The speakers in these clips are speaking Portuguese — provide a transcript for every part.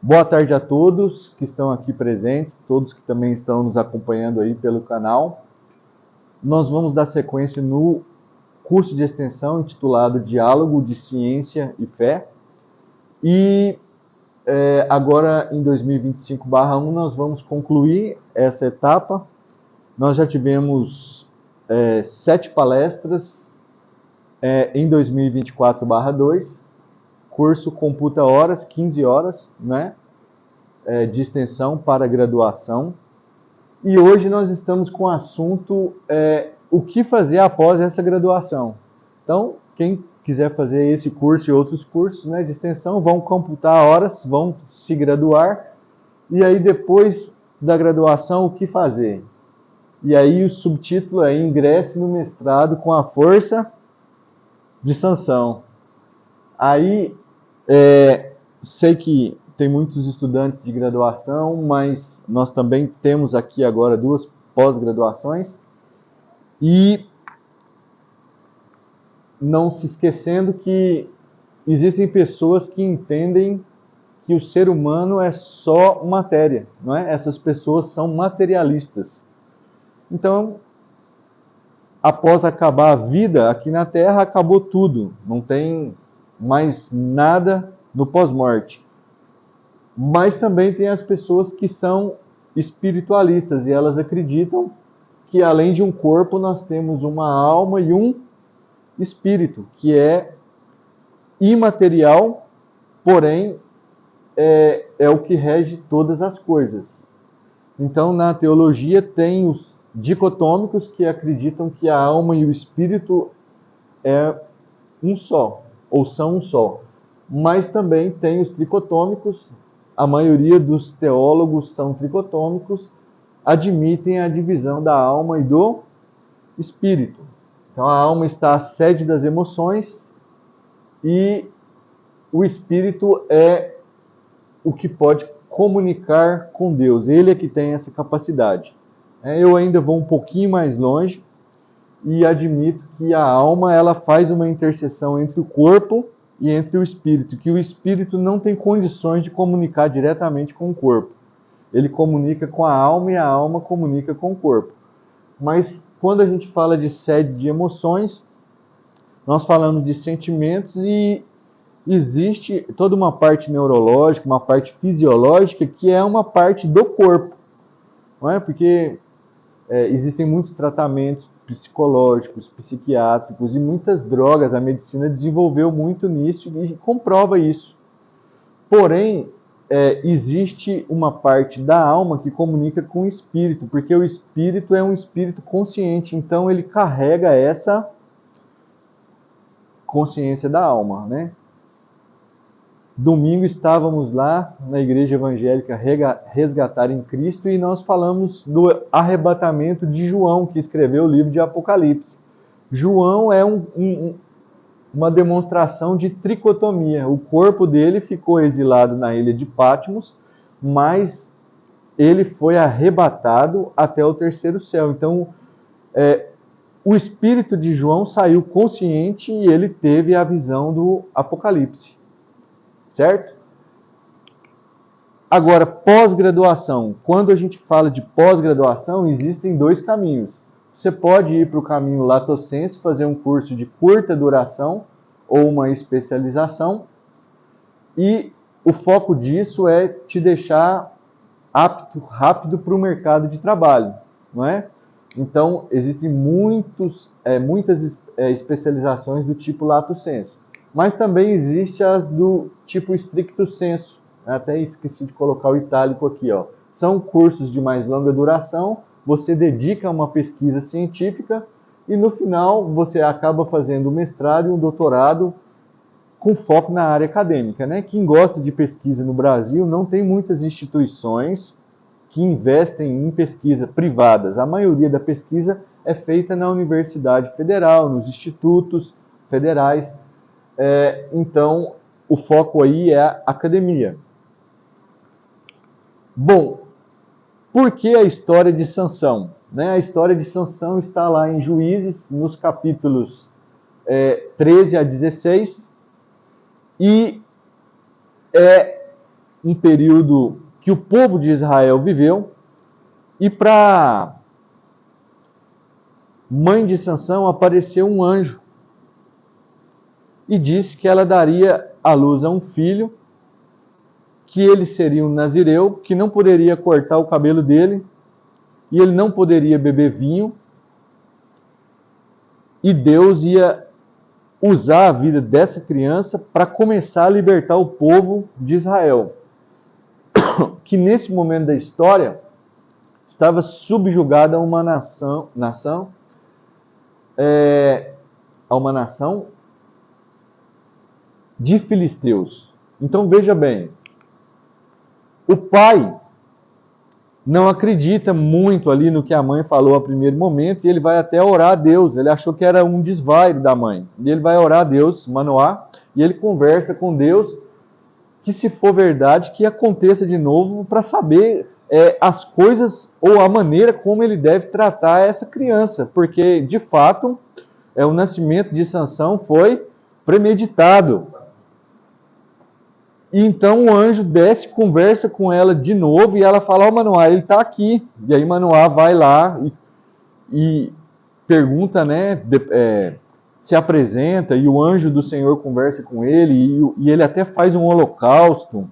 Boa tarde a todos que estão aqui presentes, todos que também estão nos acompanhando aí pelo canal. Nós vamos dar sequência no curso de extensão intitulado Diálogo de Ciência e Fé. E agora em 2025/1 nós vamos concluir essa etapa. Nós já tivemos 7 palestras em 2024/2. Curso computa horas, 15 horas, né? De extensão para graduação. E hoje nós estamos com o assunto o que fazer após essa graduação. Então, quem quiser fazer esse curso e outros cursos, né, de extensão, vão computar horas, vão se graduar, e aí depois da graduação, o que fazer? E aí o subtítulo é Ingresse no mestrado com a força de Sansão. Aí, sei que tem muitos estudantes de graduação, mas nós também temos aqui agora 2 pós-graduações. E não se esquecendo que existem pessoas que entendem que o ser humano é só matéria, não é? Essas pessoas são materialistas. Então, após acabar a vida aqui na Terra, acabou tudo. Não tem mais nada no pós-morte. Mas também tem as pessoas que são espiritualistas e elas acreditam que além de um corpo nós temos uma alma e um espírito, que é imaterial, porém é o que rege todas as coisas. Então na teologia tem os dicotômicos que acreditam que a alma e o espírito é um só, ou são um só. Mas também tem os tricotômicos. A maioria dos teólogos são tricotômicos, admitem a divisão da alma e do espírito. Então a alma está à sede das emoções e o espírito é o que pode comunicar com Deus. Ele é que tem essa capacidade. Eu ainda vou um pouquinho mais longe e admito que a alma ela faz uma interseção entre o corpo e entre o espírito, que o espírito não tem condições de comunicar diretamente com o corpo. Ele comunica com a alma e a alma comunica com o corpo. Mas quando a gente fala de sede de emoções, nós falamos de sentimentos e existe toda uma parte neurológica, uma parte fisiológica que é uma parte do corpo. Não é? Porque existem muitos tratamentos psicológicos, psiquiátricos e muitas drogas. A medicina desenvolveu muito nisso e comprova isso. Porém, existe uma parte da alma que comunica com o espírito, porque o espírito é um espírito consciente, então ele carrega essa consciência da alma, né? Domingo estávamos lá na Igreja Evangélica Resgatar em Cristo e nós falamos do arrebatamento de João, que escreveu o livro de Apocalipse. João é uma demonstração de tricotomia. O corpo dele ficou exilado na ilha de Patmos, mas ele foi arrebatado até o 3º céu. Então, o espírito de João saiu consciente e ele teve a visão do Apocalipse. Certo? Agora, pós-graduação. Quando a gente fala de pós-graduação, existem 2 caminhos. Você pode ir para o caminho lato sensu, fazer um curso de curta duração ou uma especialização. E o foco disso é te deixar apto, rápido para o mercado de trabalho, não é? Então, existem muitas especializações do tipo lato sensu. Mas também existe as do tipo stricto sensu. Até esqueci de colocar o itálico aqui, ó. São cursos de mais longa duração, você dedica a uma pesquisa científica e no final você acaba fazendo um mestrado e um doutorado com foco na área acadêmica, né? Quem gosta de pesquisa no Brasil, não tem muitas instituições que investem em pesquisa privadas. A maioria da pesquisa é feita na Universidade Federal, nos institutos federais. Então, o foco aí é a academia. Bom, por que a história de Sansão? A história de Sansão está lá em Juízes, nos capítulos 13 a 16, e um período que o povo de Israel viveu, e para mãe de Sansão apareceu um anjo e disse que ela daria à luz a um filho, que ele seria um nazireu, que não poderia cortar o cabelo dele, e ele não poderia beber vinho, e Deus ia usar a vida dessa criança para começar a libertar o povo de Israel, que nesse momento da história estava subjugada a uma nação de filisteus. Então veja bem, o pai não acredita muito ali no que a mãe falou a primeiro momento, e ele vai até orar a Deus. Ele achou que era um desvairo da mãe. E ele vai orar a Deus, Manoá, e ele conversa com Deus, que se for verdade, que aconteça de novo, para saber as coisas ou a maneira como ele deve tratar essa criança. Porque, de fato, o nascimento de Sansão foi premeditado. E então o anjo desce, conversa com ela de novo, e ela fala, ó Manoá, ele está aqui. E aí Manoá vai lá e pergunta, né, se apresenta, e o anjo do Senhor conversa com ele, e ele até faz um holocausto.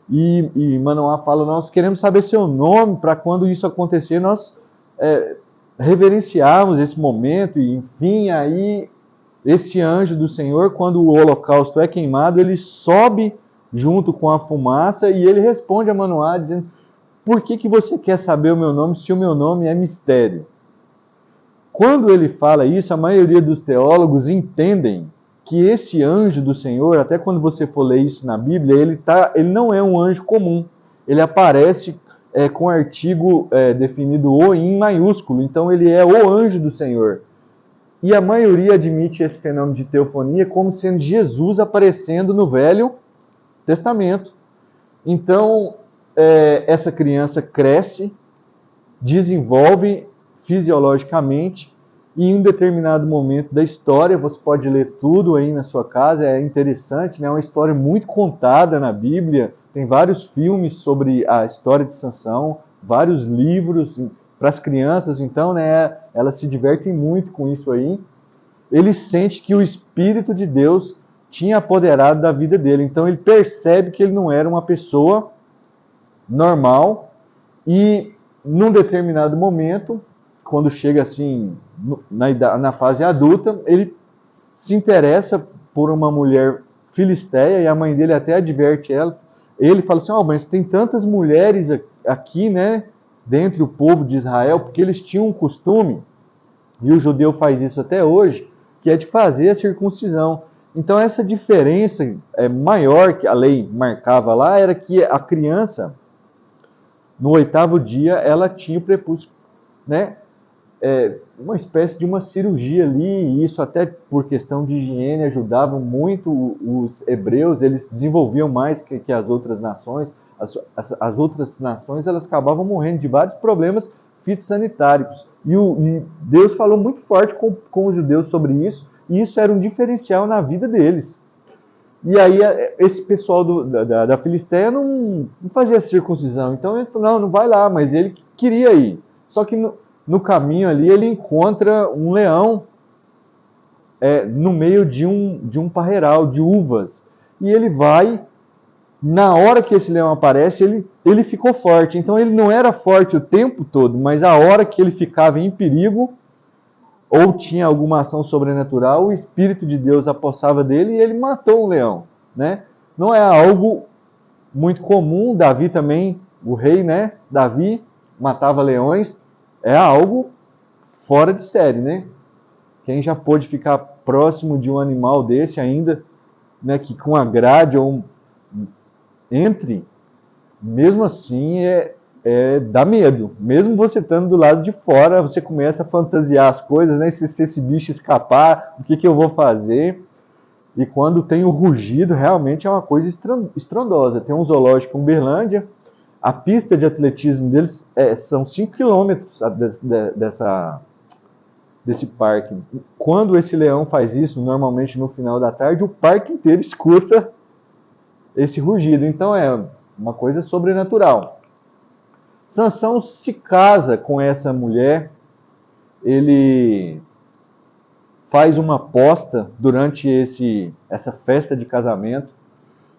E Manoá fala, nós queremos saber seu nome, para quando isso acontecer, nós reverenciarmos esse momento. E enfim, aí esse anjo do Senhor, quando o holocausto é queimado, ele sobe junto com a fumaça, e ele responde a Manoá dizendo, por que você quer saber o meu nome se o meu nome é mistério? Quando ele fala isso, a maioria dos teólogos entendem que esse anjo do Senhor, até quando você for ler isso na Bíblia, ele não é um anjo comum. Ele aparece com artigo definido O em maiúsculo, então ele é o anjo do Senhor. E a maioria admite esse fenômeno de teofonia como sendo Jesus aparecendo no Velho Testamento. Então, essa criança cresce, desenvolve fisiologicamente, e em um determinado momento da história, você pode ler tudo aí na sua casa, é interessante, né? É uma história muito contada na Bíblia, tem vários filmes sobre a história de Sansão, vários livros para as crianças, então, né, elas se divertem muito com isso aí. Ele sente que o Espírito de Deus tinha apoderado da vida dele, então ele percebe que ele não era uma pessoa normal, e num determinado momento, quando chega assim na fase adulta, ele se interessa por uma mulher filisteia, e a mãe dele até adverte ela. Ele fala assim, mas tem tantas mulheres aqui, né, dentre o povo de Israel, porque eles tinham um costume, e o judeu faz isso até hoje, que é de fazer a circuncisão. Então essa diferença maior que a lei marcava lá era que a criança, no 8º dia, ela tinha o prepúcio, né? Uma espécie de uma cirurgia ali, e isso até por questão de higiene ajudava muito os hebreus, eles desenvolviam mais que as outras nações. As outras nações, elas acabavam morrendo de vários problemas fitossanitários. E Deus falou muito forte com os judeus sobre isso, e isso era um diferencial na vida deles. E aí esse pessoal da Filisteia não fazia circuncisão, então ele falou, não vai lá, mas ele queria ir. Só que no caminho ali ele encontra um leão no meio de um parreiral de uvas, e ele vai, na hora que esse leão aparece, ele ficou forte. Então ele não era forte o tempo todo, mas a hora que ele ficava em perigo, ou tinha alguma ação sobrenatural, o Espírito de Deus apossava dele e ele matou um leão, né? Não é algo muito comum. Davi também, o rei, né? Davi matava leões, é algo fora de série, né? Quem já pôde ficar próximo de um animal desse ainda, né? Que com a grade ou entre, mesmo assim dá medo. Mesmo você estando do lado de fora, você começa a fantasiar as coisas, né? Se esse bicho escapar, o que eu vou fazer? E quando tem o rugido, realmente é uma coisa estrondosa. Tem um zoológico em Uberlândia, a pista de atletismo deles são 5 quilômetros desse parque. Quando esse leão faz isso, normalmente no final da tarde, o parque inteiro escuta esse rugido. Então uma coisa sobrenatural. Sansão se casa com essa mulher, ele faz uma aposta durante essa festa de casamento,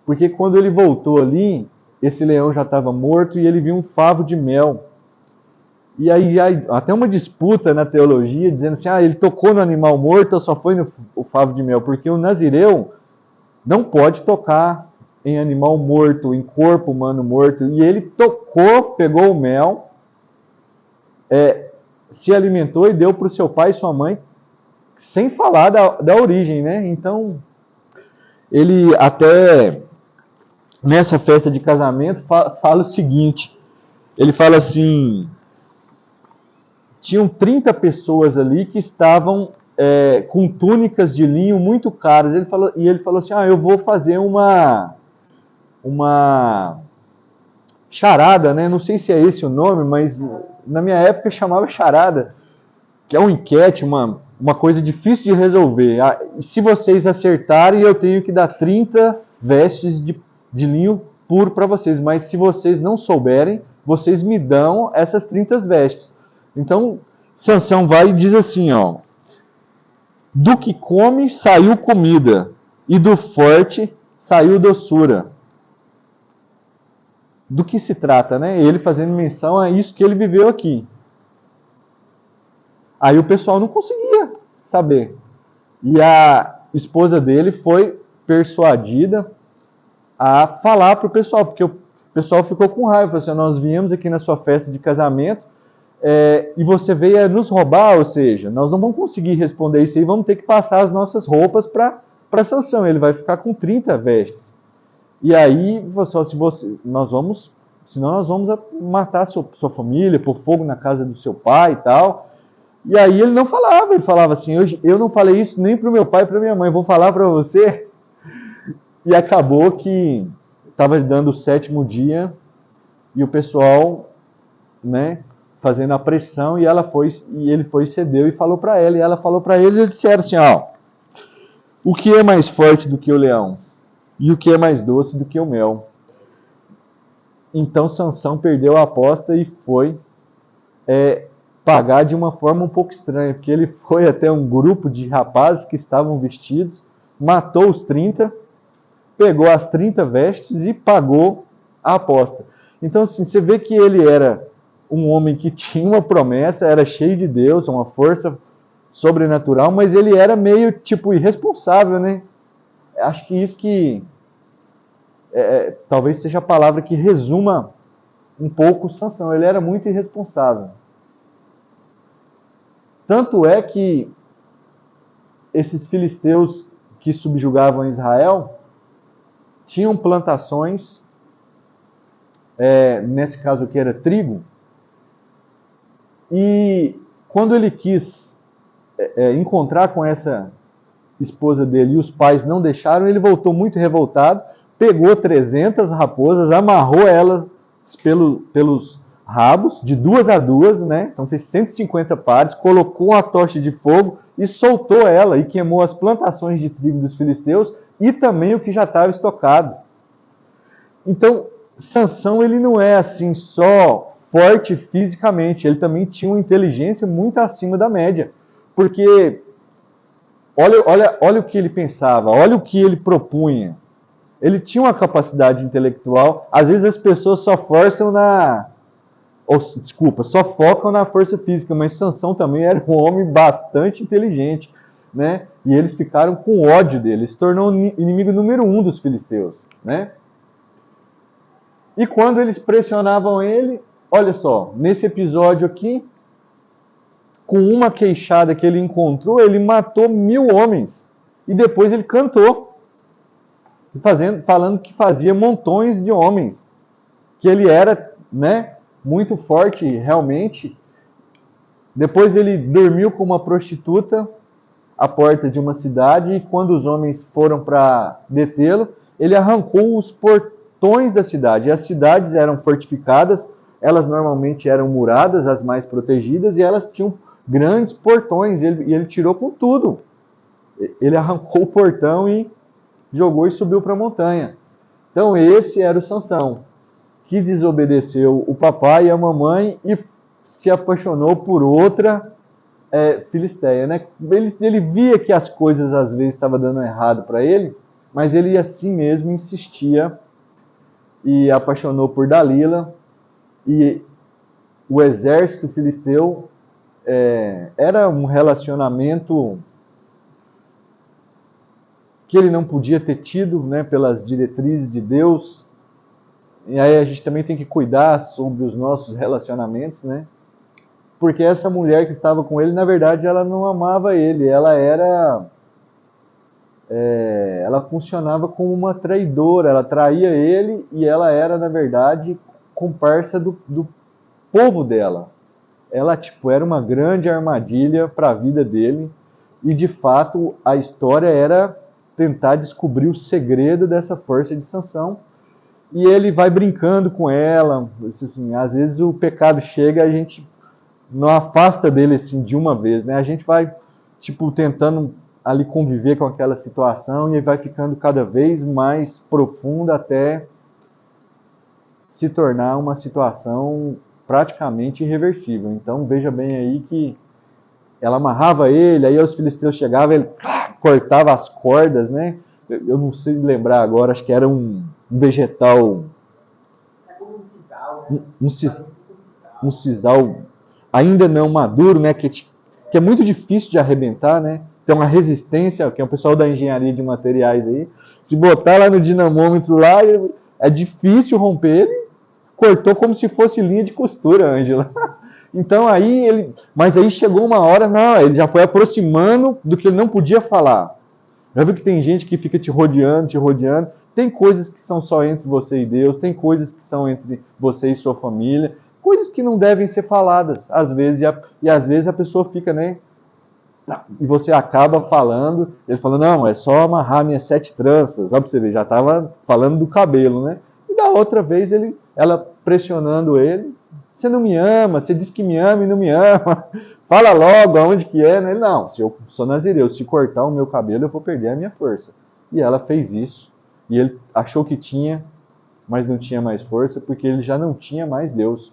porque quando ele voltou ali, esse leão já estava morto e ele viu um favo de mel. E aí até uma disputa na teologia, dizendo assim, ele tocou no animal morto ou só foi no favo de mel, porque o nazireu não pode tocar em animal morto, em corpo humano morto, e ele tocou, pegou o mel, se alimentou e deu para o seu pai e sua mãe, sem falar da origem, né? Então, ele até nessa festa de casamento fala o seguinte, ele fala assim, tinham 30 pessoas ali que estavam com túnicas de linho muito caras, ele falou assim, eu vou fazer uma charada, né? Não sei se é esse o nome, mas na minha época chamava charada, que é uma enquete, uma coisa difícil de resolver. E se vocês acertarem, eu tenho que dar 30 vestes de linho puro para vocês, mas se vocês não souberem, vocês me dão essas 30 vestes. Então, Sansão vai e diz assim, do que come saiu comida, e do forte saiu doçura. Do que se trata, né? Ele fazendo menção a isso que ele viveu aqui. Aí o pessoal não conseguia saber. E a esposa dele foi persuadida a falar para o pessoal, porque o pessoal ficou com raiva. Falou assim, nós viemos aqui na sua festa de casamento e você veio nos roubar, ou seja, nós não vamos conseguir responder isso aí, vamos ter que passar as nossas roupas para Sansão. Ele vai ficar com 30 vestes. E aí, senão nós vamos matar sua família, pôr fogo na casa do seu pai e tal. E aí ele não falava, ele falava assim, eu não falei isso nem para o meu pai e para minha mãe, vou falar para você. E acabou que estava dando o 7º dia e o pessoal, né, fazendo a pressão, e ele foi e cedeu e falou para ela, e ela falou para ele, e eles disseram assim, o que é mais forte do que o leão? E o que é mais doce do que o mel? Então Sansão perdeu a aposta e foi pagar de uma forma um pouco estranha, porque ele foi até um grupo de rapazes que estavam vestidos, matou os 30, pegou as 30 vestes e pagou a aposta. Então assim, você vê que ele era um homem que tinha uma promessa, era cheio de Deus, uma força sobrenatural, mas ele era meio irresponsável, né? Acho que isso que talvez seja a palavra que resuma um pouco Sansão. Ele era muito irresponsável. Tanto é que esses filisteus que subjugavam Israel tinham plantações, nesse caso aqui era trigo, e quando ele quis encontrar com essa esposa dele e os pais não deixaram, ele voltou muito revoltado, pegou 300 raposas, amarrou elas pelos rabos, de 2 a 2, né? Então fez 150 pares, colocou uma tocha de fogo e soltou ela e queimou as plantações de trigo dos filisteus e também o que já estava estocado. Então, Sansão, ele não é assim só forte fisicamente, ele também tinha uma inteligência muito acima da média, porque olha o que ele pensava, olha o que ele propunha. Ele tinha uma capacidade intelectual. Às vezes as pessoas só focam na força física, mas Sansão também era um homem bastante inteligente, né? E eles ficaram com ódio dele. Ele se tornou o inimigo número 1 dos filisteus, né? E quando eles pressionavam ele, olha só, nesse episódio aqui, com uma queixada que ele encontrou, ele matou 1000 homens. E depois ele cantou, falando que fazia montões de homens, que ele era, né, muito forte realmente. Depois ele dormiu com uma prostituta à porta de uma cidade, e quando os homens foram para detê-lo, ele arrancou os portões da cidade. E as cidades eram fortificadas, elas normalmente eram muradas, as mais protegidas, e elas tinham grandes portões, e ele tirou com tudo. Ele arrancou o portão e jogou e subiu para a montanha. Então esse era o Sansão. que desobedeceu o papai e a mamãe e se apaixonou por outra filisteia, né? Ele via que as coisas às vezes estavam dando errado para ele, mas ele assim mesmo insistia e apaixonou por Dalila. E o exército filisteu era um relacionamento que ele não podia ter tido, né, pelas diretrizes de Deus. E aí a gente também tem que cuidar sobre os nossos relacionamentos, né? Porque essa mulher que estava com ele, na verdade, ela não amava ele. Ela funcionava como uma traidora. Ela traía ele e ela era, na verdade, comparsa do povo dela. Ela, era uma grande armadilha para a vida dele. E, de fato, a história era tentar descobrir o segredo dessa força de Sansão. E ele vai brincando com ela. Assim, às vezes o pecado chega e a gente não afasta dele assim de uma vez, né? A gente vai, tentando ali conviver com aquela situação e vai ficando cada vez mais profunda até se tornar uma situação praticamente irreversível. Então, veja bem aí que ela amarrava ele, aí os filisteus chegavam, ele cortava as cordas, né? Eu não sei lembrar agora, acho que era um vegetal. Um sisal ainda não maduro, né? Que é muito difícil de arrebentar, né? Tem uma resistência, que é o pessoal da engenharia de materiais aí. Se botar lá no dinamômetro lá, é difícil romper. Ele cortou como se fosse linha de costura, Ângela. Então mas aí chegou uma hora, não, ele já foi aproximando do que ele não podia falar. Já viu que tem gente que fica te rodeando, te rodeando? Tem coisas que são só entre você e Deus, tem coisas que são entre você e sua família, coisas que não devem ser faladas, às vezes, e às vezes a pessoa fica, né? E você acaba falando, ele falou, não, é só amarrar minhas 7 tranças, ó, pra você ver, já estava falando do cabelo, né? E da outra vez ela pressionando ele, você não me ama, você diz que me ama e não me ama, fala logo aonde que é, né? Ele, não, se eu sou nazireu, se cortar o meu cabelo eu vou perder a minha força. E ela fez isso, e ele achou que tinha, mas não tinha mais força, porque ele já não tinha mais Deus.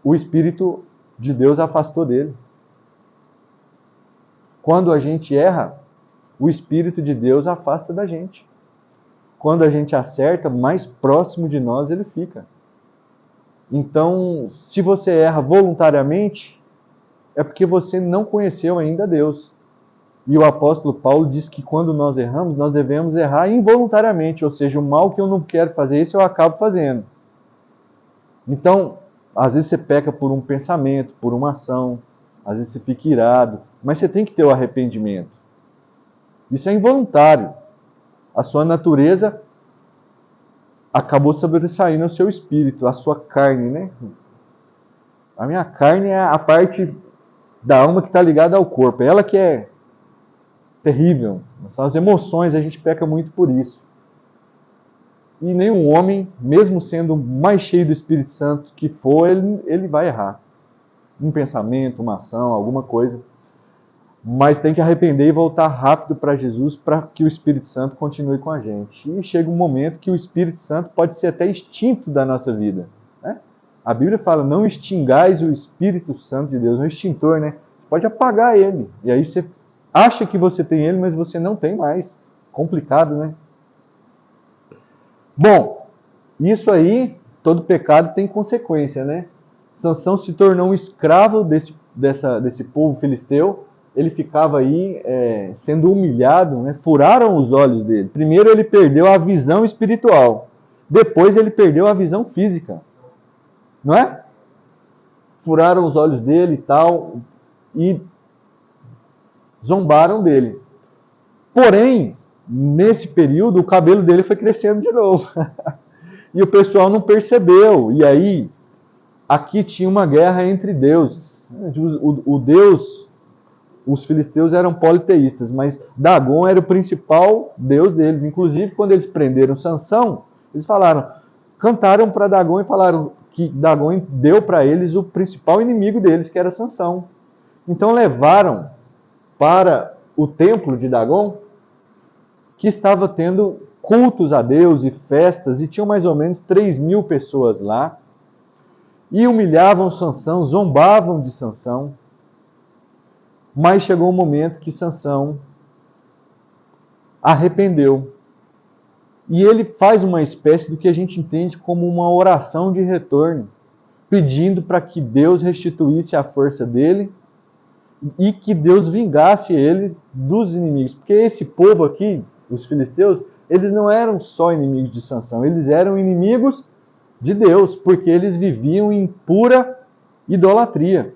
O Espírito de Deus afastou dele. Quando a gente erra, o Espírito de Deus afasta da gente. Quando a gente acerta, mais próximo de nós ele fica. Então, se você erra voluntariamente, é porque você não conheceu ainda Deus. E o apóstolo Paulo diz que quando nós erramos, nós devemos errar involuntariamente, ou seja, o mal que eu não quero fazer, isso eu acabo fazendo. Então, às vezes você peca por um pensamento, por uma ação, às vezes você fica irado, mas você tem que ter o arrependimento. Isso é involuntário. A sua natureza acabou sobressaindo o seu espírito, a sua carne, né? A minha carne é a parte da alma que está ligada ao corpo. É ela que é terrível. São as emoções, a gente peca muito por isso. E nenhum homem, mesmo sendo mais cheio do Espírito Santo que for, ele vai errar. Um pensamento, uma ação, alguma coisa. Mas tem que arrepender e voltar rápido para Jesus para que o Espírito Santo continue com a gente. E chega um momento que o Espírito Santo pode ser até extinto da nossa vida. Né? A Bíblia fala, não extingais o Espírito Santo de Deus, um extintor, né? Você pode apagar ele. E aí você acha que você tem ele, mas você não tem mais. Complicado, né? Bom, isso aí, todo pecado tem consequência, né? Sansão se tornou um escravo desse povo filisteu. Ele ficava aí sendo humilhado, né? Furaram os olhos dele. Primeiro ele perdeu a visão espiritual, depois ele perdeu a visão física, não é? Furaram os olhos dele e tal, e zombaram dele. Porém, nesse período, o cabelo dele foi crescendo de novo. E o pessoal não percebeu. E aí, aqui tinha uma guerra entre deuses. O Deus... Os filisteus eram politeístas, mas Dagon era o principal deus deles. Inclusive, quando eles prenderam Sansão, eles cantaram para Dagon e falaram que Dagon deu para eles o principal inimigo deles, que era Sansão. Então levaram para o templo de Dagon, que estava tendo cultos a Deus e festas, e tinham mais ou menos 3.000 pessoas lá, e humilhavam Sansão, zombavam de Sansão, mas chegou um momento que Sansão arrependeu. E ele faz uma espécie do que a gente entende como uma oração de retorno, pedindo para que Deus restituísse a força dele e que Deus vingasse ele dos inimigos. Porque esse povo aqui, os filisteus, eles não eram só inimigos de Sansão, eles eram inimigos de Deus, porque eles viviam em pura idolatria.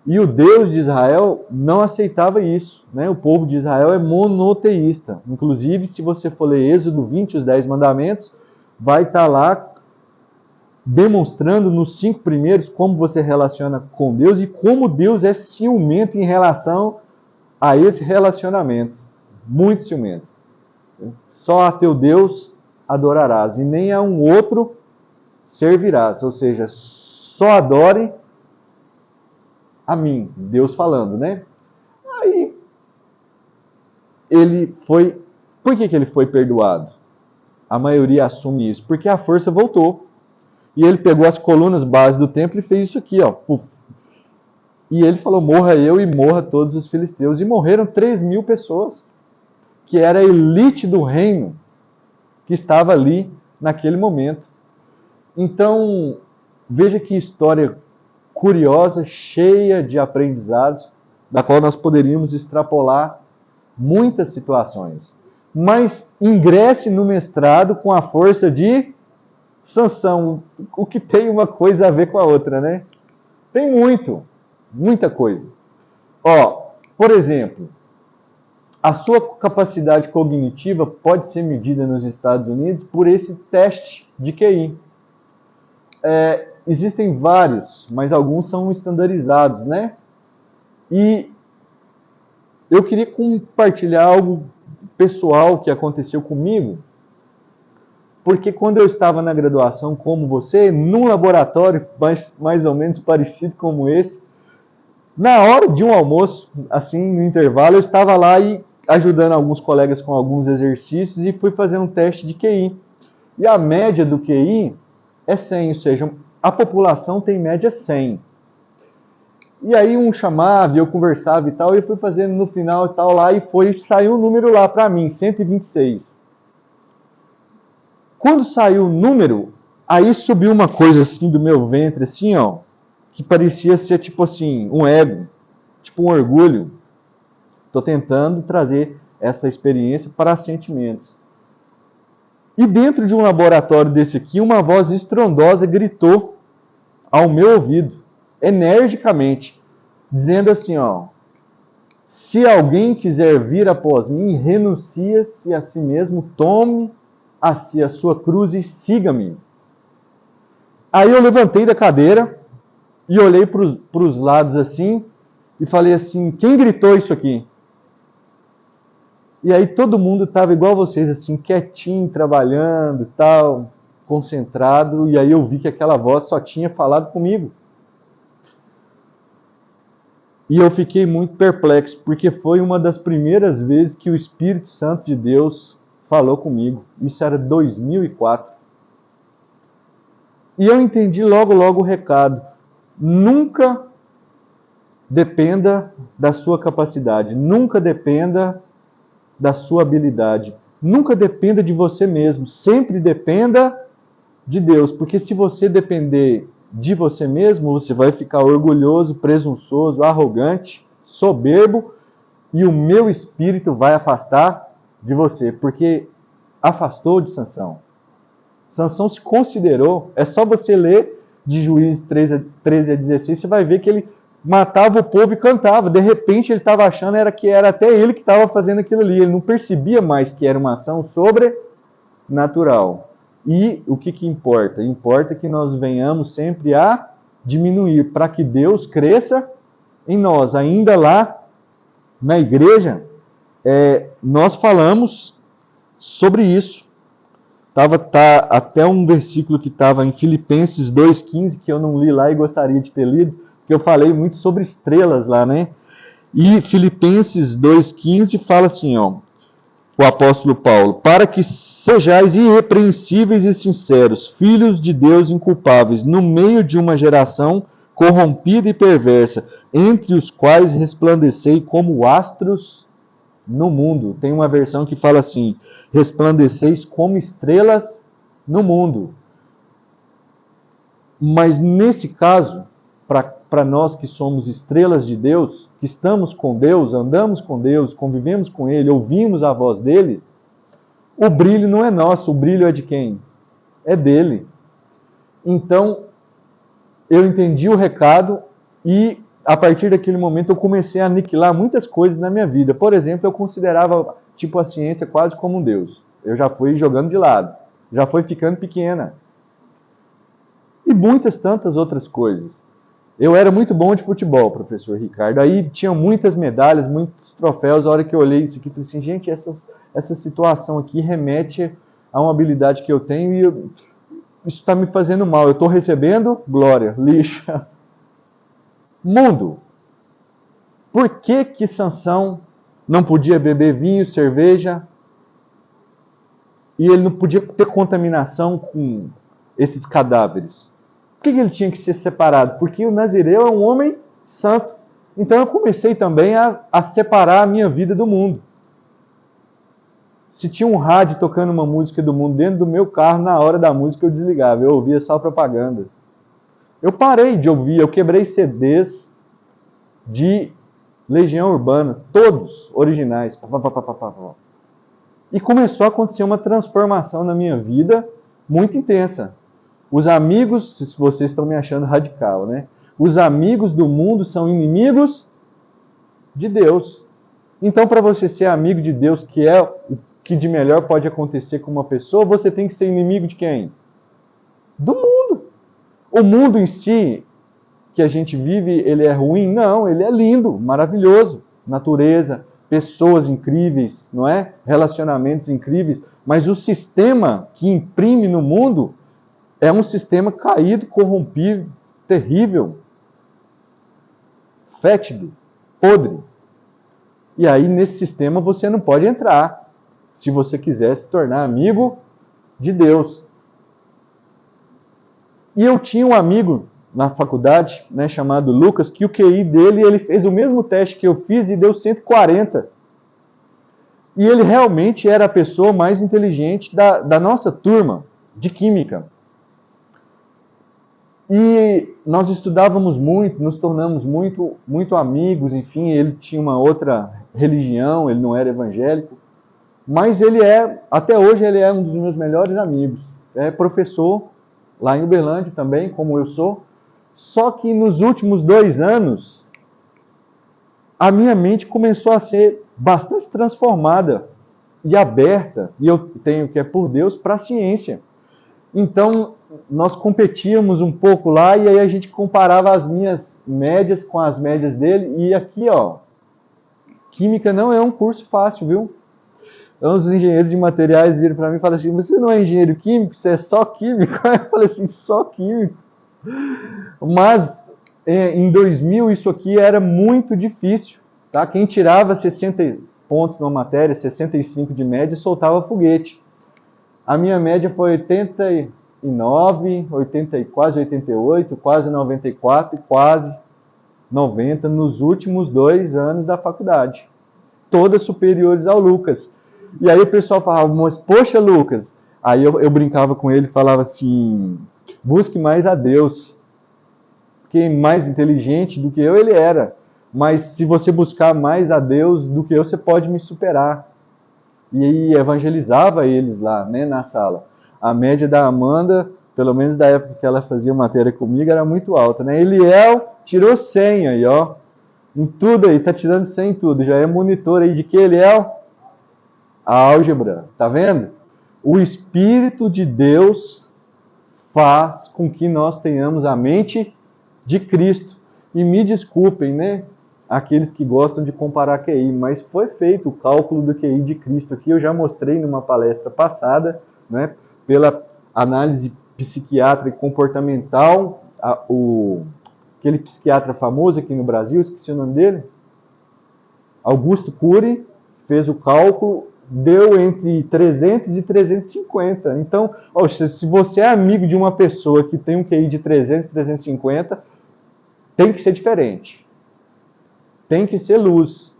E o Deus de Israel não aceitava isso, né? O povo de Israel é monoteísta. Inclusive, se você for ler Êxodo 20, os 10 mandamentos, vai estar lá demonstrando nos 5 primeiros como você relaciona com Deus e como Deus é ciumento em relação a esse relacionamento. Muito ciumento. Só a teu Deus adorarás e nem a um outro servirás. Ou seja, só adore a mim, Deus falando, né? Aí, ele foi... Por que ele foi perdoado? A maioria assume isso. Porque a força voltou. E ele pegou as colunas base do templo e fez isso aqui, ó. Puf. E ele falou, morra eu e morra todos os filisteus. E morreram 3.000 pessoas, que era a elite do reino, que estava ali naquele momento. Então, veja que história curiosa, cheia de aprendizados, da qual nós poderíamos extrapolar muitas situações. Mas ingresse no mestrado com a força de Sansão, o que tem uma coisa a ver com a outra, né? Tem muita coisa. Ó, por exemplo, a sua capacidade cognitiva pode ser medida nos Estados Unidos por esse teste de QI. Existem vários, mas alguns são estandarizados, né? E eu queria compartilhar algo pessoal que aconteceu comigo, porque quando eu estava na graduação, como você, num laboratório mais ou menos parecido como esse, na hora de um almoço, assim, no intervalo, eu estava lá e ajudando alguns colegas com alguns exercícios e fui fazer um teste de QI. E a média do QI é 100, ou seja, a população tem média 100. E aí um chamava, eu conversava e tal, e eu fui fazendo no final e tal lá, e saiu um número lá para mim, 126. Quando saiu o número, aí subiu uma coisa assim do meu ventre, assim, ó, que parecia ser tipo assim, um ego, tipo um orgulho. Estou tentando trazer essa experiência para sentimentos. E dentro de um laboratório desse aqui, uma voz estrondosa gritou ao meu ouvido, energicamente, dizendo assim, ó, se alguém quiser vir após mim, renuncia-se a si mesmo, tome a si a sua cruz e siga-me. Aí eu levantei da cadeira e olhei para os lados assim e falei assim, quem gritou isso aqui? E aí todo mundo estava igual vocês, assim, quietinho, trabalhando e tal, concentrado, e aí eu vi que aquela voz só tinha falado comigo. E eu fiquei muito perplexo, porque foi uma das primeiras vezes que o Espírito Santo de Deus falou comigo. Isso era 2004. E eu entendi logo o recado. Nunca dependa da sua capacidade, nunca dependa da sua habilidade, nunca dependa de você mesmo, sempre dependa de Deus, porque se você depender de você mesmo, você vai ficar orgulhoso, presunçoso, arrogante, soberbo, e o meu espírito vai afastar de você, porque afastou de Sansão. Sansão se considerou, é só você ler de Juízes 13 a 16, você vai ver que ele matava o povo e cantava. De repente ele estava achando que era até ele que estava fazendo aquilo ali. Ele não percebia mais que era uma ação sobrenatural. E o que importa? Importa que nós venhamos sempre a diminuir, para que Deus cresça em nós. Ainda lá na igreja, nós falamos sobre isso. Tá até um versículo que estava em Filipenses 2,15, que eu não li lá e gostaria de ter lido, que eu falei muito sobre estrelas lá, né? E Filipenses 2,15 fala assim, ó, o apóstolo Paulo, para que sejais irrepreensíveis e sinceros, filhos de Deus inculpáveis, no meio de uma geração corrompida e perversa, entre os quais resplandecei como astros no mundo. Tem uma versão que fala assim: resplandeceis como estrelas no mundo. Mas nesse caso, para nós que somos estrelas de Deus, que estamos com Deus, andamos com Deus, convivemos com Ele, ouvimos a voz dEle, o brilho não é nosso, o brilho é de quem? É dEle. Então, eu entendi o recado e, a partir daquele momento, eu comecei a aniquilar muitas coisas na minha vida. Por exemplo, eu considerava a ciência quase como um Deus. Eu já fui jogando de lado, já fui ficando pequena. E muitas tantas outras coisas. Eu era muito bom de futebol, professor Ricardo. Aí tinha muitas medalhas, muitos troféus. A hora que eu olhei isso aqui, falei assim, gente, essa situação aqui remete a uma habilidade que eu tenho e isso está me fazendo mal. Eu estou recebendo glória, lixa. Mundo. Por que Sansão não podia beber vinho, cerveja? E ele não podia ter contaminação com esses cadáveres? Por que ele tinha que ser separado? Porque o Nazireu é um homem santo. Então eu comecei também a separar a minha vida do mundo. Se tinha um rádio tocando uma música do mundo dentro do meu carro, na hora da música eu desligava. Eu ouvia só propaganda. Eu parei de ouvir, eu quebrei CDs de Legião Urbana, todos originais. E começou a acontecer uma transformação na minha vida muito intensa. Os amigos, se vocês estão me achando radical, né? Os amigos do mundo são inimigos de Deus. Então, para você ser amigo de Deus, que é o que de melhor pode acontecer com uma pessoa, você tem que ser inimigo de quem? Do mundo. O mundo em si, que a gente vive, ele é ruim? Não, ele é lindo, maravilhoso. Natureza, pessoas incríveis, não é? Relacionamentos incríveis. Mas o sistema que imprime no mundo é um sistema caído, corrompido, terrível, fétido, podre. E aí, nesse sistema, você não pode entrar, se você quiser se tornar amigo de Deus. E eu tinha um amigo na faculdade, né, chamado Lucas, que o QI dele, ele fez o mesmo teste que eu fiz e deu 140. E ele realmente era a pessoa mais inteligente da nossa turma de química. E nós estudávamos muito, nos tornamos muito amigos, enfim, ele tinha uma outra religião, ele não era evangélico, mas até hoje ele é um dos meus melhores amigos. É professor lá em Uberlândia também, como eu sou, só que nos últimos 2 anos, a minha mente começou a ser bastante transformada e aberta, e eu tenho que é por Deus, para a ciência. Então, nós competíamos um pouco lá e aí a gente comparava as minhas médias com as médias dele. E aqui, ó, química não é um curso fácil, viu? Então, os engenheiros de materiais viram para mim e falaram assim, você não é engenheiro químico, você é só químico? Eu falei assim, só químico? Mas, em 2000, isso aqui era muito difícil, tá? Quem tirava 60 pontos numa matéria, 65 de média, soltava foguete. A minha média foi 89, 80, quase 88, quase 94 e quase 90 nos últimos 2 anos da faculdade. Todas superiores ao Lucas. E aí o pessoal falava, mas poxa, Lucas. Aí eu brincava com ele e falava assim, busque mais a Deus. Porque mais inteligente do que eu ele era. Mas se você buscar mais a Deus do que eu, você pode me superar. E aí evangelizava eles lá, né, na sala. A média da Amanda, pelo menos da época que ela fazia matéria comigo, era muito alta, né? Eliel tirou 100 aí, ó. Em tudo aí, tá tirando 100 em tudo. Já é monitor aí de que, Eliel? A álgebra, tá vendo? O Espírito de Deus faz com que nós tenhamos a mente de Cristo. E me desculpem, né? Aqueles que gostam de comparar QI, mas foi feito o cálculo do QI de Cristo aqui, eu já mostrei numa palestra passada, né, pela análise psiquiatra e comportamental, aquele psiquiatra famoso aqui no Brasil, esqueci o nome dele, Augusto Cury, fez o cálculo deu entre 300 e 350. Então, se você é amigo de uma pessoa que tem um QI de 300, 350, tem que ser diferente. Tem que ser luz.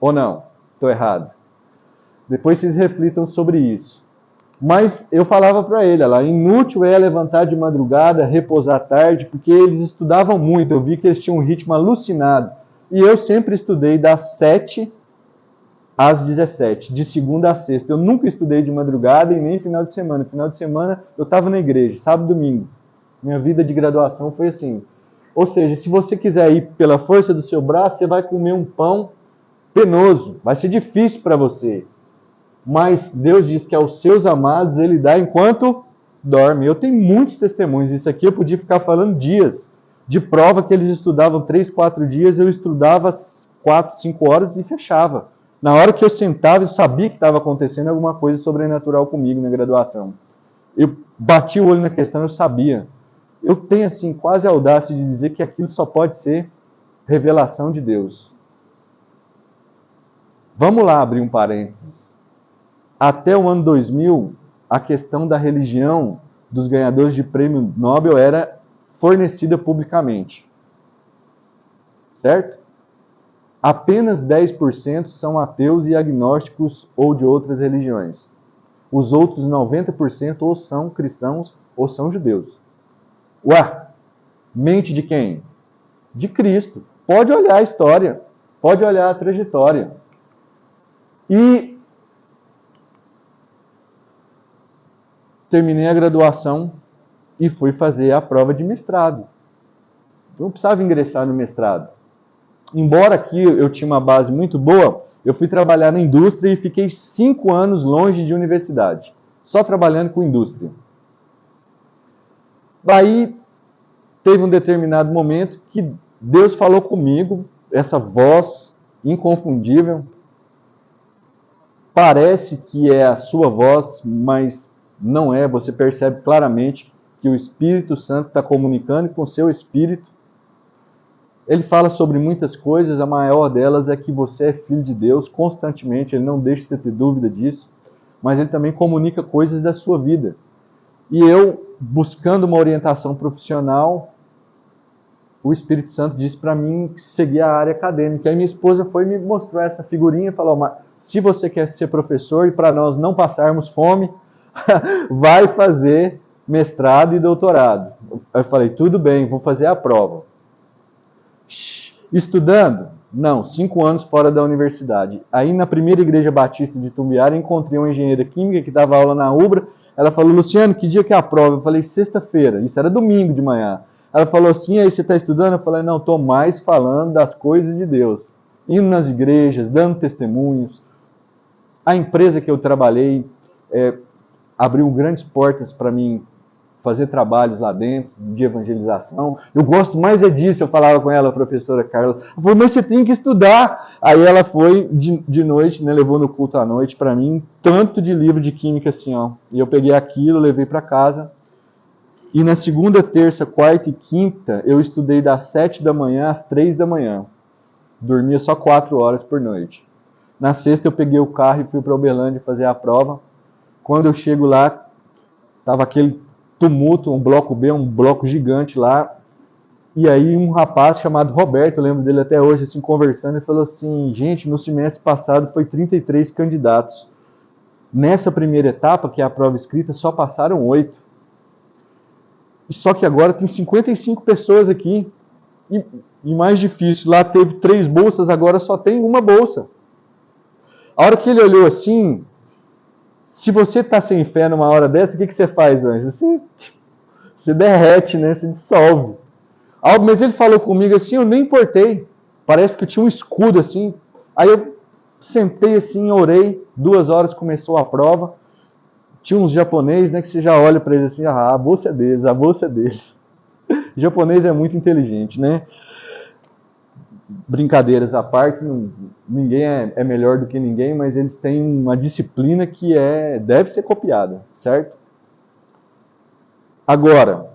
Ou não? Estou errado. Depois vocês reflitam sobre isso. Mas eu falava para ele, lá, inútil é levantar de madrugada, repousar tarde, porque eles estudavam muito. Eu vi que eles tinham um ritmo alucinado. E eu sempre estudei das 7 às 17, de segunda a sexta. Eu nunca estudei de madrugada e nem final de semana. Final de semana eu estava na igreja, sábado e domingo. Minha vida de graduação foi assim. Ou seja, se você quiser ir pela força do seu braço, você vai comer um pão penoso. Vai ser difícil para você. Mas Deus diz que aos seus amados Ele dá enquanto dorme. Eu tenho muitos testemunhos. Isso aqui eu podia ficar falando dias. De prova que eles estudavam 3, 4 dias, eu estudava 4, 5 horas e fechava. Na hora que eu sentava, eu sabia que estava acontecendo alguma coisa sobrenatural comigo na graduação. Eu bati o olho na questão, eu sabia. Eu tenho assim quase a audácia de dizer que aquilo só pode ser revelação de Deus. Vamos lá abrir um parênteses. Até o ano 2000, a questão da religião dos ganhadores de prêmio Nobel era fornecida publicamente. Certo? Apenas 10% são ateus e agnósticos ou de outras religiões. Os outros 90% ou são cristãos ou são judeus. Ué, mente de quem? De Cristo. Pode olhar a história, pode olhar a trajetória. E terminei a graduação e fui fazer a prova de mestrado. Eu não precisava ingressar no mestrado. Embora aqui eu tinha uma base muito boa, eu fui trabalhar na indústria e fiquei 5 anos longe de universidade, só trabalhando com indústria. Daí teve um determinado momento que Deus falou comigo, essa voz inconfundível. Parece que é a sua voz, mas não é. Você percebe claramente que o Espírito Santo está comunicando com o seu espírito. Ele fala sobre muitas coisas, a maior delas é que você é filho de Deus constantemente, ele não deixa você ter dúvida disso, mas ele também comunica coisas da sua vida. E eu, buscando uma orientação profissional, o Espírito Santo disse para mim seguir a área acadêmica. Aí minha esposa foi e me mostrou essa figurinha e falou, mas se você quer ser professor e para nós não passarmos fome, vai fazer mestrado e doutorado. Eu falei, tudo bem, vou fazer a prova. Estudando? Não, 5 anos fora da universidade. Aí na primeira igreja batista de Tumbiara, encontrei uma engenheira química que dava aula na UBRA. Ela falou, Luciano, que dia que é a prova? Eu falei, sexta-feira. Isso era domingo de manhã. Ela falou assim, aí você está estudando? Eu falei, não, estou mais falando das coisas de Deus. Indo nas igrejas, dando testemunhos. A empresa que eu trabalhei abriu grandes portas para mim fazer trabalhos lá dentro, de evangelização. Eu gosto mais disso, eu falava com ela, a professora Carla. Eu falei, mas você tem que estudar. Aí ela foi de noite, né, levou no culto à noite para mim, tanto de livro de química assim, ó. E eu peguei aquilo, levei para casa. E na segunda, terça, quarta e quinta, eu estudei das 7 da manhã às 3 da manhã. Dormia só 4 horas por noite. Na sexta eu peguei o carro e fui para Uberlândia fazer a prova. Quando eu chego lá, tava aquele tumulto, um bloco B, um bloco gigante lá. E aí um rapaz chamado Roberto, eu lembro dele até hoje, assim, conversando, ele falou assim, gente, no semestre passado foi 33 candidatos. Nessa primeira etapa, que é a prova escrita, só passaram 8. Só que agora tem 55 pessoas aqui. E mais difícil, lá teve 3 bolsas, agora só tem uma bolsa. A hora que ele olhou assim, se você está sem fé numa hora dessa, o que você faz, Anjo? Você derrete, né? Você dissolve. Mas ele falou comigo assim, eu nem importei. Parece que eu tinha um escudo assim. Aí eu sentei assim, orei. 2 horas começou a prova. Tinha uns japoneses, né, que você já olha para eles assim, a bolsa é deles, a bolsa é deles. O japonês é muito inteligente, né? Brincadeiras à parte, ninguém é melhor do que ninguém, mas eles têm uma disciplina que deve ser copiada, certo? Agora,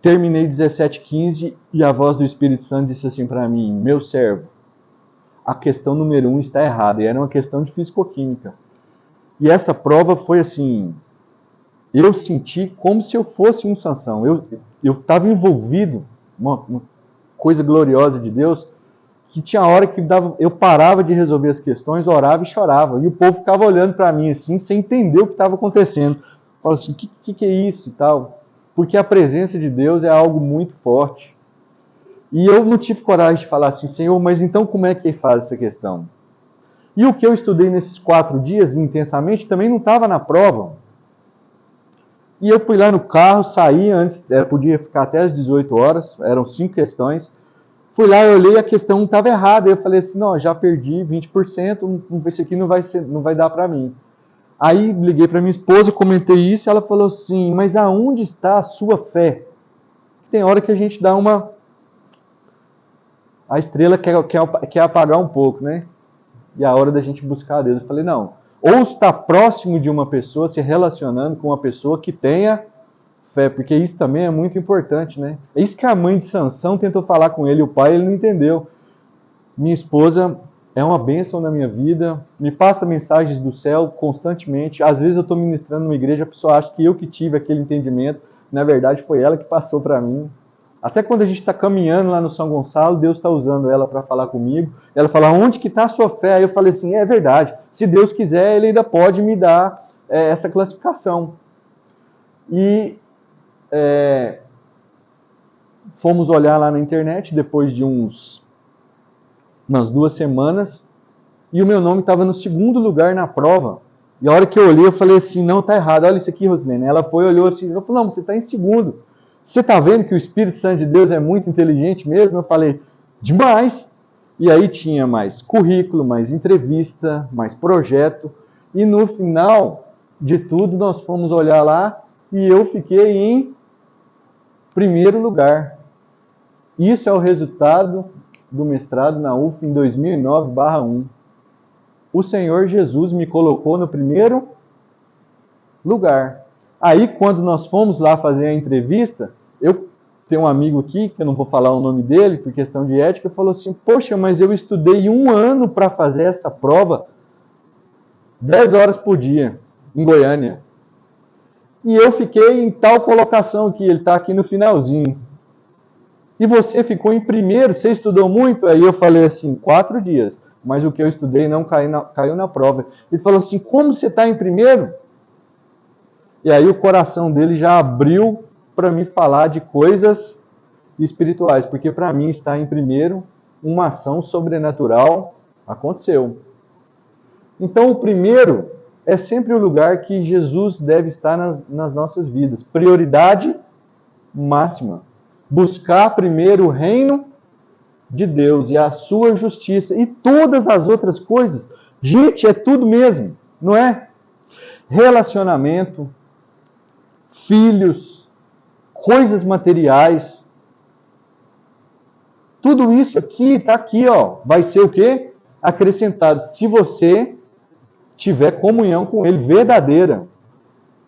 terminei 17:15 e a voz do Espírito Santo disse assim para mim: meu servo, a questão número 1 está errada. E era uma questão de fisicoquímica. E essa prova foi assim, eu senti como se eu fosse um Sansão. Eu estava envolvido, uma coisa gloriosa de Deus, que tinha hora que eu parava de resolver as questões, orava e chorava. E o povo ficava olhando para mim assim, sem entender o que estava acontecendo. Falava assim, o que é isso e tal? Porque a presença de Deus é algo muito forte. E eu não tive coragem de falar assim, Senhor, mas então como é que ele faz essa questão? E o que eu estudei nesses 4 dias, intensamente, também não estava na prova. E eu fui lá no carro, saí antes, podia ficar até as 18 horas, eram 5 questões. Fui lá, eu olhei, a questão estava errada. Eu falei assim, não, já perdi 20%, isso aqui não vai dar para mim. Aí liguei para minha esposa, comentei isso, e ela falou assim, mas aonde está a sua fé? Tem hora que a gente dá uma... A estrela quer apagar um pouco, né? E a hora da gente buscar a Deus. Eu falei, não, ou está próximo de uma pessoa, se relacionando com uma pessoa que tenha fé, porque isso também é muito importante, né? É isso que a mãe de Sansão tentou falar com ele, o pai, ele não entendeu. Minha esposa é uma bênção na minha vida, me passa mensagens do céu constantemente. Às vezes eu estou ministrando numa igreja, a pessoa acha que eu que tive aquele entendimento, na verdade foi ela que passou para mim. Até quando a gente está caminhando lá no São Gonçalo, Deus está usando ela para falar comigo. Ela fala, onde que está a sua fé? Aí eu falei assim, é verdade. Se Deus quiser, Ele ainda pode me dar essa classificação. E fomos olhar lá na internet, depois de umas 2 semanas, e o meu nome estava no 2º lugar na prova. E a hora que eu olhei, eu falei assim, não, tá errado, olha isso aqui, Rosilene. Ela foi, olhou assim, eu falei, não, você está em 2º. Você está vendo que o Espírito Santo de Deus é muito inteligente mesmo? Eu falei, demais! E aí tinha mais currículo, mais entrevista, mais projeto. E no final de tudo, nós fomos olhar lá e eu fiquei em 1º lugar. Isso é o resultado do mestrado na UF em 2009/1. O Senhor Jesus me colocou no 1º lugar. Aí, quando nós fomos lá fazer a entrevista, eu tenho um amigo aqui, que eu não vou falar o nome dele, por questão de ética, falou assim, poxa, mas eu estudei 1 ano para fazer essa prova, 10 horas por dia, em Goiânia. E eu fiquei em tal colocação aqui, ele está aqui no finalzinho. E você ficou em 1º, você estudou muito? Aí eu falei assim, 4 dias, mas o que eu estudei não caiu na prova. Ele falou assim, como você está em 1º? E aí o coração dele já abriu para me falar de coisas espirituais, porque para mim estar em 1º, uma ação sobrenatural aconteceu. Então o 1º é sempre o lugar que Jesus deve estar nas nossas vidas. Prioridade máxima. Buscar primeiro o reino de Deus e a sua justiça e todas as outras coisas. Gente, é tudo mesmo, não é? Relacionamento, filhos, coisas materiais. Tudo isso aqui, está aqui, ó, vai ser o quê? Acrescentado. Se você tiver comunhão com Ele verdadeira,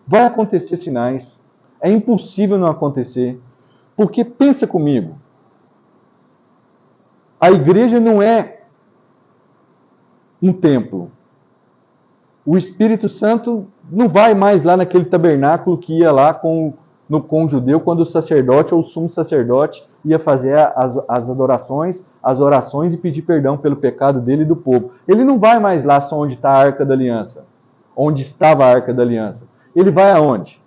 vai acontecer sinais. É impossível não acontecer. Porque pensa comigo, a igreja não é um templo. O Espírito Santo não vai mais lá naquele tabernáculo que ia lá com o judeu, quando o sacerdote ou o sumo sacerdote ia fazer as adorações, as orações e pedir perdão pelo pecado dele e do povo. Ele não vai mais lá só onde está a Arca da Aliança, onde estava a Arca da Aliança. Ele vai aonde?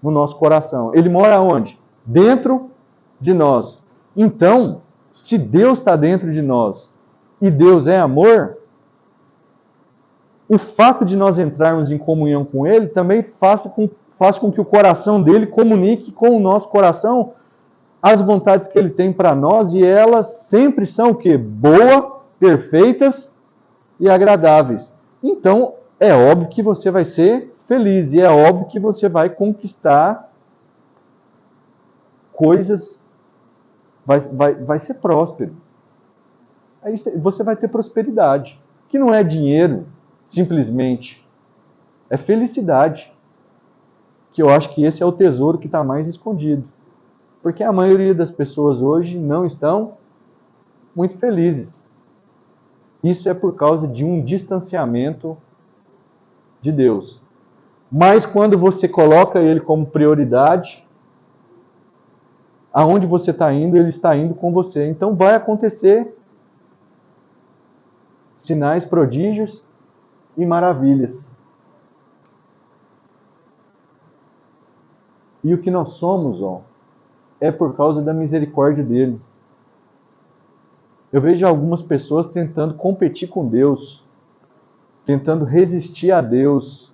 No nosso coração. Ele mora aonde? Dentro de nós. Então, se Deus está dentro de nós e Deus é amor, o fato de nós entrarmos em comunhão com Ele também faz com que o coração dele comunique com o nosso coração as vontades que Ele tem para nós, e elas sempre são o quê? Boas, perfeitas e agradáveis. Então, é óbvio que você vai ser feliz e é óbvio que você vai conquistar coisas, vai ser próspero. Aí você vai ter prosperidade, que não é dinheiro, simplesmente. É felicidade. Que eu acho que esse é o tesouro que está mais escondido. Porque a maioria das pessoas hoje não estão muito felizes. Isso é por causa de um distanciamento de Deus. Mas quando você coloca Ele como prioridade, aonde você está indo, Ele está indo com você. Então vai acontecer sinais, prodígios e maravilhas. E o que nós somos, é por causa da misericórdia dele. Eu vejo algumas pessoas tentando competir com Deus, tentando resistir a Deus.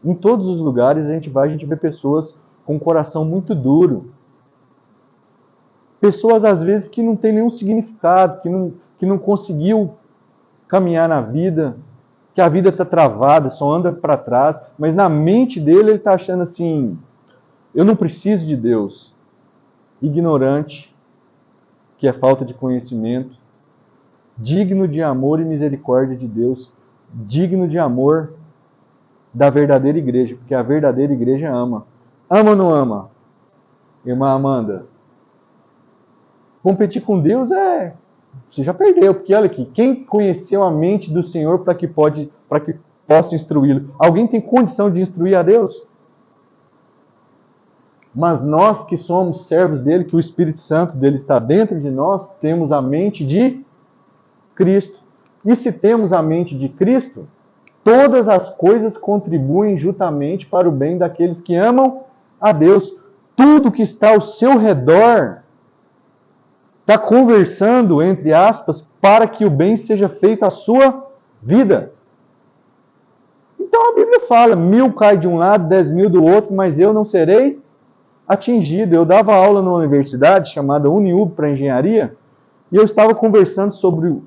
Em todos os lugares a gente vê pessoas com um coração muito duro. Pessoas, às vezes, que não têm nenhum significado, que não conseguiu caminhar na vida, que a vida está travada, só anda para trás, mas na mente dele ele está achando assim, eu não preciso de Deus. Ignorante, que é falta de conhecimento, digno de amor e misericórdia de Deus, digno de amor da verdadeira igreja, porque a verdadeira igreja ama. Ama ou não ama? Irmã Amanda? Competir com Deus você já perdeu, porque olha aqui, quem conheceu a mente do Senhor para que possa instruí-lo? Alguém tem condição de instruir a Deus? Mas nós que somos servos dele, que o Espírito Santo dele está dentro de nós, temos a mente de Cristo. E se temos a mente de Cristo, todas as coisas contribuem juntamente para o bem daqueles que amam a Deus. Tudo que está ao seu redor está conversando, entre aspas, para que o bem seja feito à sua vida. Então a Bíblia fala, 1000 cai de um lado, 10.000 do outro, mas eu não serei atingido. Eu dava aula numa universidade chamada Uniub para engenharia, e eu estava conversando sobre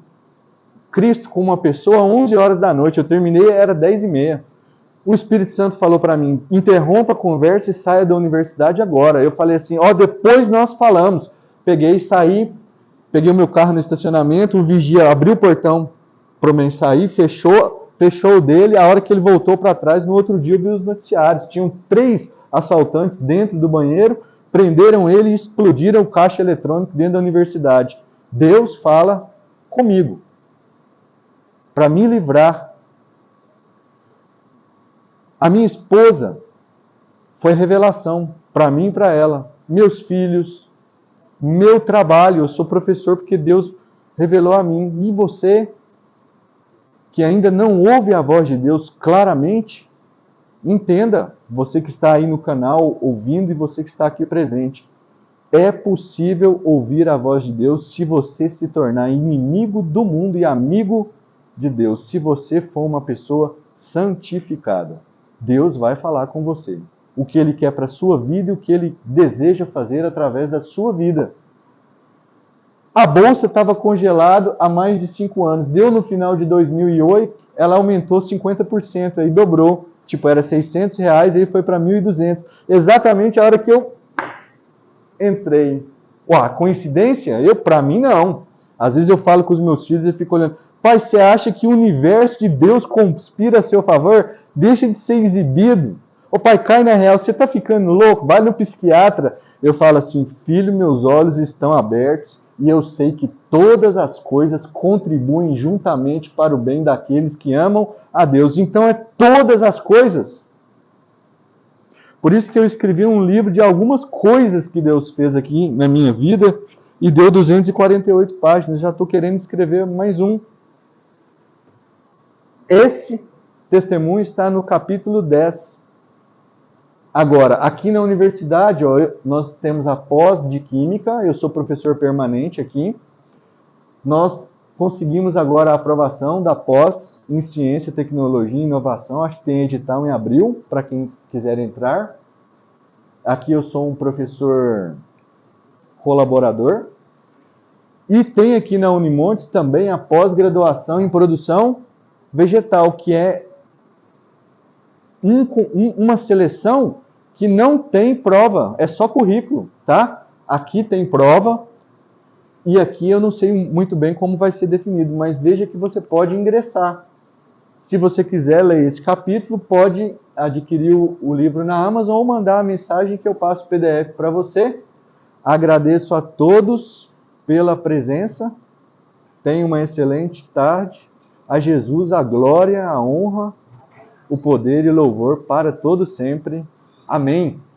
Cristo com uma pessoa às 11 horas da noite. Eu terminei, era 10h30. O Espírito Santo falou para mim, interrompa a conversa e saia da universidade agora. Eu falei assim, depois nós falamos. Peguei e saí, peguei o meu carro no estacionamento, o vigia abriu o portão para mim sair, fechou o dele. A hora que ele voltou para trás, no outro dia eu vi os noticiários. Tinham 3 assaltantes dentro do banheiro, prenderam ele e explodiram o caixa eletrônico dentro da universidade. Deus fala comigo, para me livrar. A minha esposa foi revelação para mim e para ela. Meus filhos, meu trabalho, eu sou professor porque Deus revelou a mim. E você, que ainda não ouve a voz de Deus claramente, entenda, você que está aí no canal ouvindo e você que está aqui presente, é possível ouvir a voz de Deus se você se tornar inimigo do mundo e amigo de Deus. Se você for uma pessoa santificada, Deus vai falar com você. O que Ele quer para a sua vida e o que Ele deseja fazer através da sua vida. A bolsa estava congelada há mais de 5 anos. Deu no final de 2008, ela aumentou 50%, aí dobrou. Era R$600, aí foi para 1.200. Exatamente a hora que eu entrei. Coincidência? Para mim, não. Às vezes eu falo com os meus filhos e fico olhando. Pai, você acha que o universo de Deus conspira a seu favor? Deixa de ser exibido. Pai, cai na real, você está ficando louco? Vai no psiquiatra. Eu falo assim, filho, meus olhos estão abertos e eu sei que todas as coisas contribuem juntamente para o bem daqueles que amam a Deus. Então é todas as coisas. Por isso que eu escrevi um livro de algumas coisas que Deus fez aqui na minha vida e deu 248 páginas. Já estou querendo escrever mais um. Esse testemunho está no capítulo 10. Agora, aqui na universidade, nós temos a pós de Química, eu sou professor permanente aqui. Nós conseguimos agora a aprovação da pós em Ciência, Tecnologia e Inovação. Acho que tem edital em abril, para quem quiser entrar. Aqui eu sou um professor colaborador. E tem aqui na Unimontes também a pós-graduação em Produção Vegetal, que é uma seleção que não tem prova, é só currículo, tá? Aqui tem prova e aqui eu não sei muito bem como vai ser definido, mas veja que você pode ingressar. Se você quiser ler esse capítulo, pode adquirir o livro na Amazon ou mandar a mensagem que eu passo o PDF para você. Agradeço a todos pela presença. Tenham uma excelente tarde. A Jesus a glória, a honra, o poder e o louvor para todo sempre. Amém.